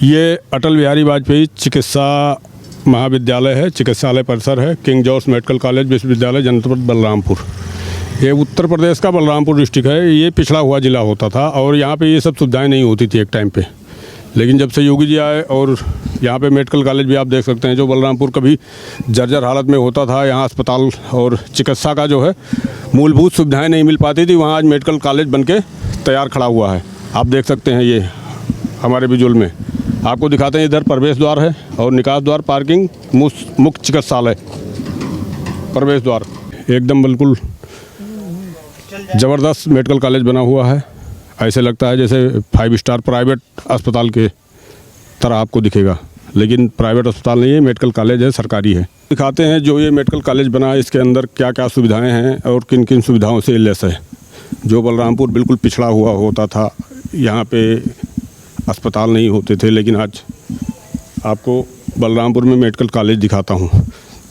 ये अटल बिहारी वाजपेयी चिकित्सा महाविद्यालय है, चिकित्सालय परिसर है, किंग जॉर्ज मेडिकल कॉलेज विश्वविद्यालय जनपद बलरामपुर। ये उत्तर प्रदेश का बलरामपुर डिस्ट्रिक्ट है। ये पिछड़ा हुआ ज़िला होता था और यहाँ पे ये सब सुविधाएं नहीं होती थी एक टाइम पे, लेकिन जब से योगी जी आए और यहाँ पे मेडिकल कॉलेज भी आप देख सकते हैं, जो बलरामपुर कभी जर्जर हालत में होता था, यहाँ अस्पताल और चिकित्सा का जो है मूलभूत सुविधाएं नहीं मिल पाती थी, वहाँ आज मेडिकल कॉलेज बन के तैयार खड़ा हुआ है। आप देख सकते हैं, ये हमारे विजुअल में आपको दिखाते हैं। इधर प्रवेश द्वार है और निकास द्वार, पार्किंग, मुख्य चिकित्सालय, प्रवेश द्वार एकदम बिल्कुल ज़बरदस्त मेडिकल कॉलेज बना हुआ है। ऐसे लगता है जैसे 5 स्टार प्राइवेट अस्पताल के तरह आपको दिखेगा, लेकिन प्राइवेट अस्पताल नहीं है, मेडिकल कॉलेज है, सरकारी है। दिखाते हैं जो ये मेडिकल कॉलेज बना है, इसके अंदर क्या क्या सुविधाएं हैं और किन किन सुविधाओं से लैस है। जो बलरामपुर बिल्कुल पिछड़ा हुआ होता था, यहाँ पे अस्पताल नहीं होते थे, लेकिन आज आपको बलरामपुर में मेडिकल कॉलेज दिखाता हूँ।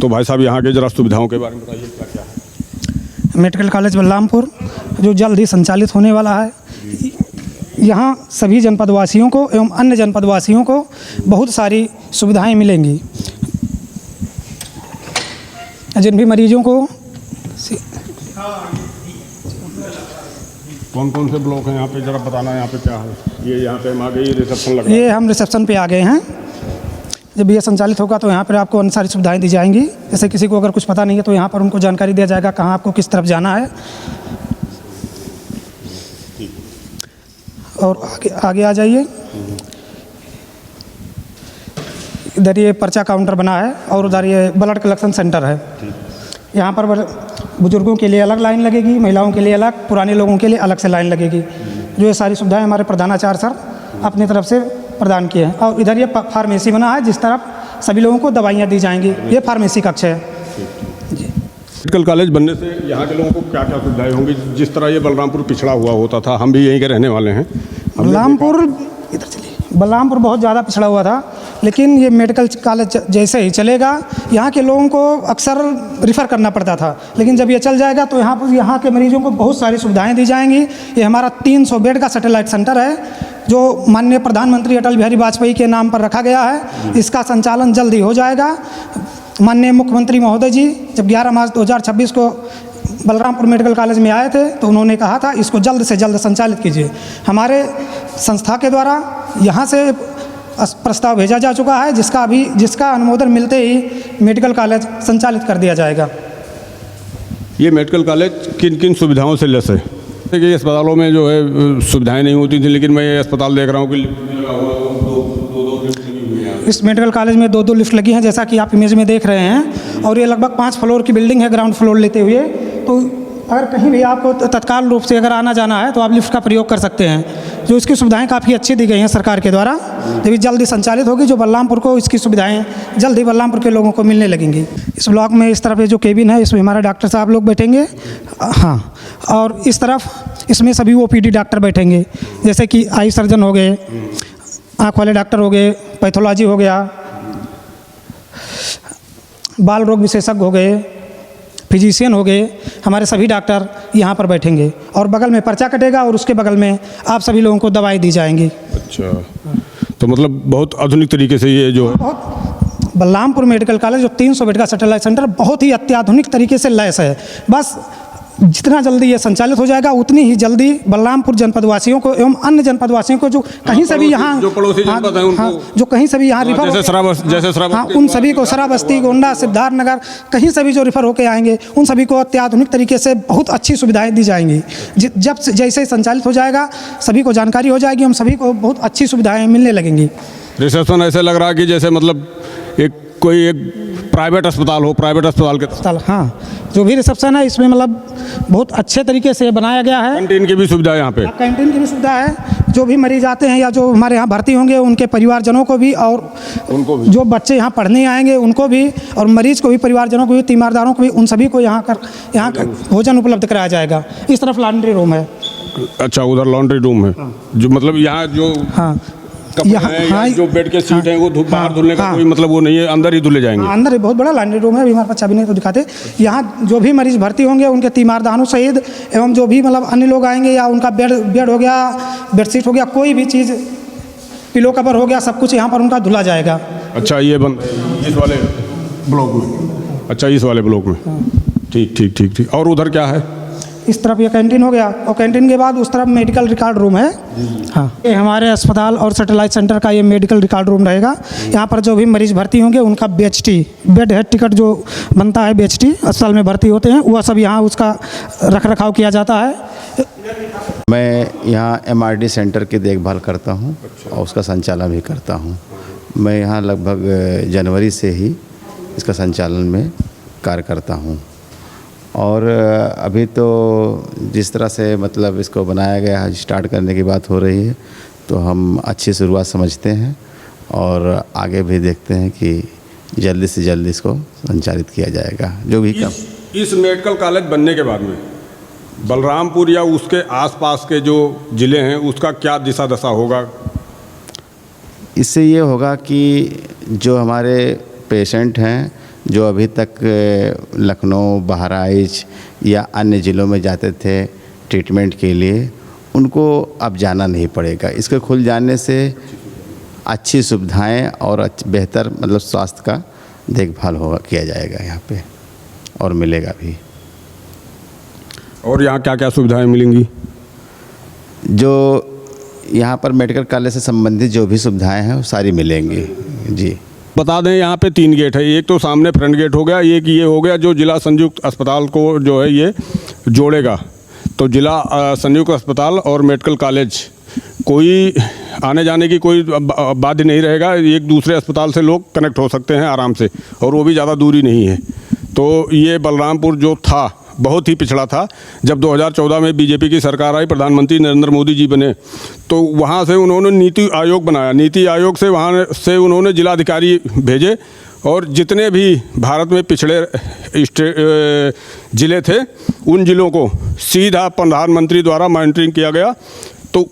तो भाई साहब, यहाँ के ज़रा सुविधाओं के बारे में बताइए, क्या क्या है। मेडिकल कॉलेज बलरामपुर जो जल्द ही संचालित होने वाला है, यहाँ सभी जनपदवासियों को एवं अन्य जनपदवासियों को बहुत सारी सुविधाएं मिलेंगी। जिन भी मरीजों को कौन कौन से ब्लॉक हैं यहाँ पे, ज़रा बताना। यहाँ पे क्या है? ये यहाँ पे हम आ गए, रिसेप्शन लग रहा है। ये हम रिसेप्शन पे आ गए हैं। जब ये संचालित होगा तो यहाँ पर आपको अन्य सारी सुविधाएं दी जाएंगी। जैसे किसी को अगर कुछ पता नहीं है तो यहाँ पर उनको जानकारी दिया जाएगा कहाँ आपको किस तरफ जाना है। और आगे आ जाइए। इधर ये पर्चा काउंटर बना है और उधर ये ब्लड कलेक्शन सेंटर है। यहाँ पर बुजुर्गों के लिए अलग लाइन लगेगी, महिलाओं के लिए अलग, पुराने लोगों के लिए अलग से लाइन लगेगी। जो ये सारी सुविधाएं हमारे प्रधानाचार्य सर अपनी तरफ से प्रदान किए हैं। और इधर ये फार्मेसी बना है, जिस तरफ सभी लोगों को दवाइयाँ दी जाएंगी। ये फार्मेसी कक्ष है। मेडिकल कॉलेज बनने से यहाँ के लोगों को क्या क्या सुविधाएं होंगी? जिस तरह ये बलरामपुर पिछड़ा हुआ होता था, हम भी यहीं के रहने वाले हैं। बलरामपुर बहुत ज़्यादा पिछड़ा हुआ था, लेकिन ये मेडिकल कॉलेज जैसे ही चलेगा, यहाँ के लोगों को अक्सर रिफ़र करना पड़ता था, लेकिन जब ये चल जाएगा तो यहाँ के मरीजों को बहुत सारी सुविधाएं दी जाएंगी। ये हमारा 300 बेड का सैटेलाइट सेंटर है, जो माननीय प्रधानमंत्री अटल बिहारी वाजपेयी के नाम पर रखा गया है। इसका संचालन जल्द ही हो जाएगा। माननीय मुख्यमंत्री महोदय जी जब 11 मार्च 2026 को बलरामपुर मेडिकल कॉलेज में आए थे तो उन्होंने कहा था इसको जल्द से जल्द संचालित कीजिए। हमारे संस्था के द्वारा यहाँ से प्रस्ताव भेजा जा चुका है, जिसका अनुमोदन मिलते ही मेडिकल कॉलेज संचालित कर दिया जाएगा। ये मेडिकल कॉलेज किन किन सुविधाओं से लैस है? देखिए, अस्पतालों में जो है सुविधाएं नहीं होती थी, लेकिन मैं ये अस्पताल देख रहा हूँ कि इस मेडिकल कॉलेज में 2 लिफ्ट लगी हैं, जैसा कि आप इमेज में देख रहे हैं। और ये लगभग 5 फ्लोर की बिल्डिंग है, ग्राउंड फ्लोर लेते हुए। तो अगर कहीं भी आपको तत्काल रूप से अगर आना जाना है तो आप लिफ्ट का प्रयोग कर सकते हैं। जो इसकी सुविधाएं काफ़ी अच्छी दी गई हैं सरकार के द्वारा। जब जल्दी संचालित होगी, जो बलरामपुर को इसकी सुविधाएं जल्द ही बलरामपुर के लोगों को मिलने लगेंगी। इस ब्लॉक में इस तरफ ये जो केबिन है, इसमें हमारे डॉक्टर साहब लोग बैठेंगे। हाँ, और इस तरफ इसमें सभी OPD डॉक्टर बैठेंगे, जैसे कि आई सर्जन हो गए, आँख वाले डॉक्टर हो गए, पैथोलॉजी हो गया, बाल रोग विशेषज्ञ हो गए, फिजिशियन हो गए। हमारे सभी डॉक्टर यहाँ पर बैठेंगे और बगल में पर्चा कटेगा और उसके बगल में आप सभी लोगों को दवाई दी जाएंगी। अच्छा, तो मतलब बहुत आधुनिक तरीके से ये जो बहुत बलरामपुर मेडिकल कॉलेज जो 300 बेड का सैटेलाइट सेंटर बहुत ही अत्याधुनिक तरीके से लैस है। बस जितना जल्दी ये संचालित हो जाएगा, उतनी ही जल्दी बलरामपुर जनपदवासियों को एवं अन्य जनपदवासियों को जो कहीं से भी यहाँ जो पड़ोसी जनपद हैं उनको, जो कहीं से भी यहाँ रिफर जैसे उन सभी को श्रावस्ती, गोंडा, सिद्धार्थनगर, कहीं से भी जो रिफर होकर आएंगे, उन सभी को अत्याधुनिक तरीके से बहुत अच्छी सुविधाएं दी जाएंगी। जब जैसे संचालित हो जाएगा, सभी को जानकारी हो जाएगी, हम सभी को बहुत अच्छी सुविधाएँ मिलने लगेंगी। रिसेप्शन ऐसे लग रहा है कि जैसे मतलब कोई प्राइवेट अस्पताल हो, प्राइवेट अस्पताल के अस्पताल। हाँ, जो भी रिसेप्शन है इसमें मतलब बहुत अच्छे तरीके से बनाया गया है। कैंटीन की भी सुविधा है यहाँ पे। कैंटीन की भी सुविधा है। जो भी मरीज आते हैं या जो हमारे यहाँ भर्ती होंगे, उनके परिवारजनों को भी और उनको भी, जो बच्चे यहाँ पढ़ने आएंगे उनको भी, और मरीज को भी, परिवारजनों को भी, तीमारदारों को भी, उन सभी को यहाँ भोजन उपलब्ध कराया जाएगा। इस तरफ लॉन्ड्री रूम है। अच्छा, उधर लॉन्ड्री रूम है। जो मतलब यहाँ जो यहाँ जो बेड के सीट हैं वो बाहर धुलने का कोई मतलब वो नहीं है, अंदर ही धुले जाएंगे। अंदर ही बहुत बड़ा लॉन्ड्री रूम है। अभी हमारे पास चाबी नहीं तो दिखाते। यहाँ जो भी मरीज भर्ती होंगे उनके तीमारदारों सहित एवं जो भी मतलब अन्य लोग आएंगे या उनका बेड हो गया, बेडशीट हो गया, कोई भी चीज़ पिलो कवर हो गया, सब कुछ यहाँ पर उनका धुला जाएगा। अच्छा, ये बंद इस वाले ब्लॉक में? अच्छा, इस वाले ब्लॉक में। ठीक ठीक ठीक ठीक। और उधर क्या है? इस तरफ ये कैंटीन हो गया, और कैंटीन के बाद उस तरफ मेडिकल रिकॉर्ड रूम है। हाँ, ये हमारे अस्पताल और सैटेलाइट सेंटर का ये मेडिकल रिकॉर्ड रूम रहेगा। यहाँ पर जो भी मरीज़ भर्ती होंगे उनका BHT, बेड हेड टिकट जो बनता है, BHT अस्पताल में भर्ती होते हैं, वह सब यहाँ उसका रख रखाव किया जाता है। मैं यहाँ MRD सेंटर की देखभाल करता हूँ और उसका संचालन भी करता हूँ। मैं यहाँ लगभग जनवरी से ही इसका संचालन में कार्य करता हूँ। और अभी तो जिस तरह से मतलब इसको बनाया गया है, स्टार्ट करने की बात हो रही है, तो हम अच्छी शुरुआत समझते हैं और आगे भी देखते हैं कि जल्दी से जल्दी इसको संचालित किया जाएगा। जो भी काम इस मेडिकल कॉलेज बनने के बाद में बलरामपुर या उसके आसपास के जो ज़िले हैं उसका क्या दिशा दशा होगा? इससे ये होगा कि जो हमारे पेशेंट हैं, जो अभी तक लखनऊ, बहराइच या अन्य ज़िलों में जाते थे ट्रीटमेंट के लिए, उनको अब जाना नहीं पड़ेगा। इसके खुल जाने से अच्छी सुविधाएं और बेहतर मतलब स्वास्थ्य का देखभाल होगा, किया जाएगा यहाँ पे और मिलेगा भी। और यहाँ क्या क्या सुविधाएं मिलेंगी? जो यहाँ पर मेडिकल कॉलेज से संबंधित जो भी सुविधाएं हैं वो सारी मिलेंगी जी। बता दें, यहाँ पे 3 गेट है। एक तो सामने फ्रंट गेट हो गया, एक ये हो गया जो जिला संयुक्त अस्पताल को जो है ये जोड़ेगा। तो जिला संयुक्त अस्पताल और मेडिकल कॉलेज, कोई आने जाने की कोई बाध्य नहीं रहेगा। एक दूसरे अस्पताल से लोग कनेक्ट हो सकते हैं आराम से, और वो भी ज़्यादा दूरी नहीं है। तो ये बलरामपुर जो था बहुत ही पिछड़ा था। जब 2014 में बीजेपी की सरकार आई, प्रधानमंत्री नरेंद्र मोदी जी बने, तो वहाँ से उन्होंने नीति आयोग बनाया। नीति आयोग से वहाँ से उन्होंने जिलाधिकारी भेजे, और जितने भी भारत में पिछड़े ज़िले थे उन ज़िलों को सीधा प्रधानमंत्री द्वारा मॉनिटरिंग किया गया। तो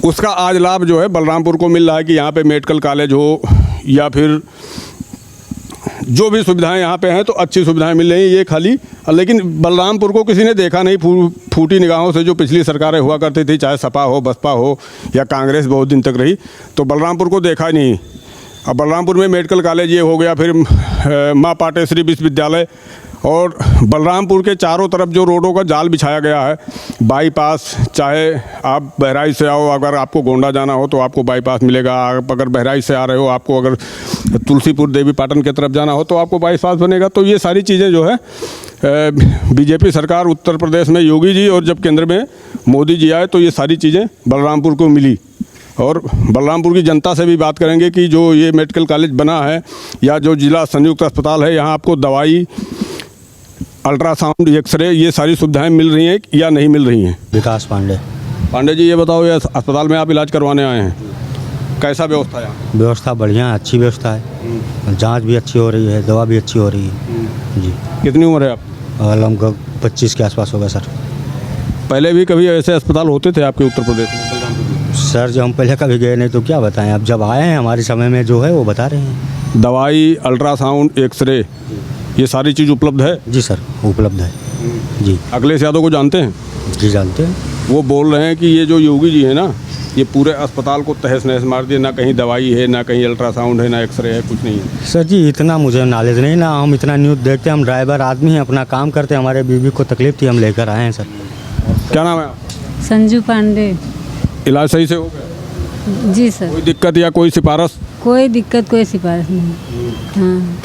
उसका आज लाभ जो है बलरामपुर को मिल रहा है कि यहाँ पे मेडिकल कॉलेज हो या फिर जो भी सुविधाएं यहाँ पे हैं, तो अच्छी सुविधाएं मिल रही हैं। ये खाली, लेकिन बलरामपुर को किसी ने देखा नहीं फूटी निगाहों से, जो पिछली सरकारें हुआ करती थी, चाहे सपा हो, बसपा हो या कांग्रेस बहुत दिन तक रही, तो बलरामपुर को देखा नहीं। अब बलरामपुर में मेडिकल कॉलेज ये हो गया, फिर माँ पाटेश्वरी विश्वविद्यालय, और बलरामपुर के चारों तरफ जो रोडों का जाल बिछाया गया है, बाईपास, चाहे आप बहराइच से आओ, अगर आपको गोंडा जाना हो तो आपको बाईपास मिलेगा। आप अगर बहराइच से आ रहे हो, आपको अगर तुलसीपुर देवी पाटन की तरफ जाना हो तो आपको बाईपास बनेगा। तो ये सारी चीज़ें जो है बीजेपी सरकार उत्तर प्रदेश में योगी जी और जब केंद्र में मोदी जी आए तो ये सारी चीज़ें बलरामपुर को मिली। और बलरामपुर की जनता से भी बात करेंगे कि जो ये मेडिकल कॉलेज बना है या जो जिला संयुक्त अस्पताल है, यहाँ आपको दवाई, अल्ट्रासाउंड, एक्सरे, ये सारी सुविधाएं मिल रही हैं या नहीं मिल रही हैं? विकास पांडे। पांडे जी, ये बताओ, ये अस्पताल में आप इलाज करवाने आए हैं, कैसा व्यवस्था है यहाँ? व्यवस्था बढ़िया है, अच्छी व्यवस्था है। जांच भी अच्छी हो रही है, दवा भी अच्छी हो रही है जी। कितनी उम्र है आप? लगभग 25 के आसपास होगा सर। पहले भी कभी ऐसे अस्पताल होते थे आपके उत्तर प्रदेश में, बलरामपुर में? सर जो हम पहले कभी गए नहीं तो क्या बताएं, अब जब आए हैं हमारे समय में जो है वो बता रहे हैं। दवाई, अल्ट्रासाउंड, एक्सरे, ये सारी चीज़ उपलब्ध है? जी सर, उपलब्ध है जी। अखिलेश यादव को जानते हैं? जी जानते हैं। वो बोल रहे हैं कि ये जो योगी जी है ना, ये पूरे अस्पताल को तहस नहस मार दिए, ना कहीं दवाई है, ना कहीं अल्ट्रासाउंड है, ना एक्सरे है, कुछ नहीं है। सर जी इतना मुझे नॉलेज नहीं ना, हम इतना न्यूज़ देखते हैं, हम ड्राइवर आदमी हैं, अपना काम करते हैं, हमारे बीवी को तकलीफ थी, हम लेकर आए हैं सर। क्या नाम है आप? संजू पांडे। इलाज सही से हो गया? जी सर। कोई दिक्कत या कोई सिफारिश? कोई दिक्कत, कोई सिफारिश नहीं। हाँ।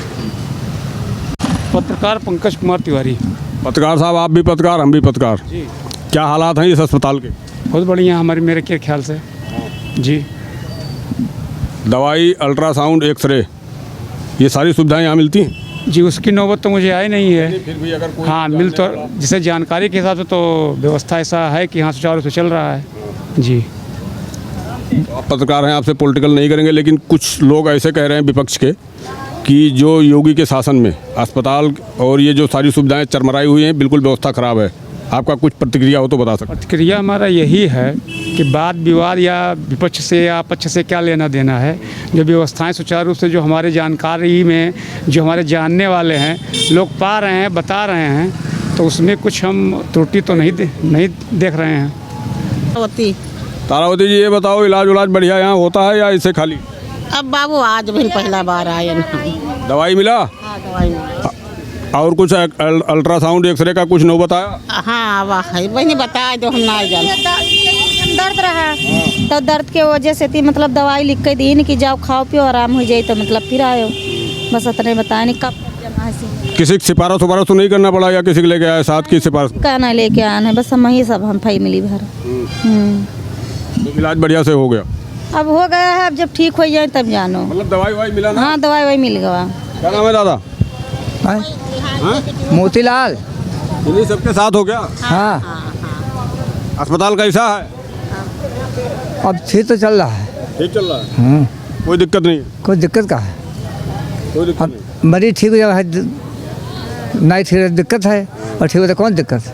पत्रकार पंकज कुमार तिवारी। पत्रकार साहब, आप भी पत्रकार, हम भी पत्रकार जी। क्या हालात हैं इस अस्पताल के? बहुत बढ़िया हमारे मेरे के ख्याल से जी। दवाई, अल्ट्रासाउंड, एक्सरे, ये सारी सुविधाएं यहाँ मिलती हैं? जी उसकी नौबत तो मुझे आई नहीं है। फिर भी अगर कोई हाँ मिल तो, जिसे जानकारी के हिसाब से तो व्यवस्था ऐसा है कि हाँ सुचारू रूप से चल रहा है जी। आप पत्रकार हैं, आपसे पॉलिटिकल नहीं करेंगे, लेकिन कुछ लोग ऐसे कह रहे हैं विपक्ष के कि जो योगी के शासन में अस्पताल और ये जो सारी सुविधाएं चरमराई हुई हैं, बिल्कुल व्यवस्था खराब है। आपका कुछ प्रतिक्रिया हो तो बता सकते हैं। प्रतिक्रिया हमारा यही है कि वाद विवाद या विपक्ष से या पक्ष से क्या लेना देना है। जो व्यवस्थाएं सुचारू रूप से जो हमारे जानकारी में जो हमारे जानने वाले हैं लोग पा रहे हैं, बता रहे हैं, तो उसमें कुछ हम त्रुटि तो नहीं देख रहे हैं। तारावती जी ये बताओ, इलाज उलाज बढ़िया यहाँ होता है या इससे खाली? अब बाबू आज भी पहला बार आए हैं। दवाई मिला? हाँ, दवाई मिली। और कुछ अल्ट्रासाउंड एक्सरे का कुछ नहीं बताया? हाँ वाह है वही बताया जो हम ना जान। दर्द रहा तो दर्द के वजह से थी, मतलब दवाई लिख के दी कि जाओ खाओ पियो आराम हो जाए, तो मतलब फिर आयो, बस इतने बताया नहीं। कब जमा से किसी की सिफारिश वफारिश तो नहीं करना पड़ा या किसी के लेके आए साथ की सिफारिश? कहना लेके आना है, बस हम ही सब हम फाई मिली भर। तो इलाज बढ़िया से हो गया? अब हो गया है, अब जब ठीक हो जाए तब जानो। मतलब दवाई ववाई मिला ना? हाँ दवाई वही मिल गया। क्या नाम है दादा? मोतीलाल। इन्हीं सबके साथ हो गया? हाँ। अस्पताल कैसा है? अब ठीक तो चल रहा है। ठीक चल रहा है? कोई दिक्कत नहीं? कोई दिक्कत का है? कोई दिक्कत अब नहीं। मरीज ठीक हो जाए, नहीं ठीक दिक्कत है, और ठीक हो तो कौन दिक्कत?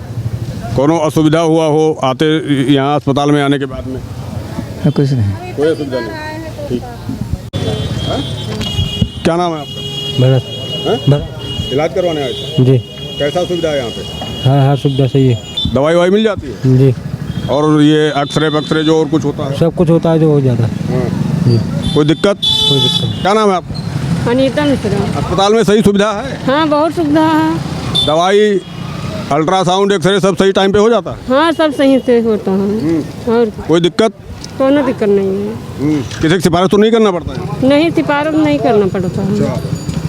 कोनो असुविधा हुआ हो आते यहाँ अस्पताल में आने के बाद में? कुछ नहीं। कोई असुविधा नहीं? ठीक। क्या नाम है आपका? भरत। इलाज करवाने आए थे? जी। कैसा सुविधा है यहाँ पे? हाँ सुविधा सही है। दवाई ववाई मिल जाती है? जी। और ये एक्सरे वक्सरे जो और कुछ होता है? सब कुछ होता है जो हो जाता है। जी। कोई दिक्कत? कोई दिक्कत। क्या नाम है आपका? अनीता मिश्रा। अस्पताल में सही सुविधा है? हाँ बहुत सुविधा है। दवाई अल्ट्रासाउंड एक्सरे सब सही टाइम पे हो जाता है? हाँ सब सही से होता है। और कोई दिक्कत? कोई दिक्कत नहीं है। किसी की सिफारिश तो नहीं करना पड़ता है? नहीं सिफारिश नहीं करना पड़ता है।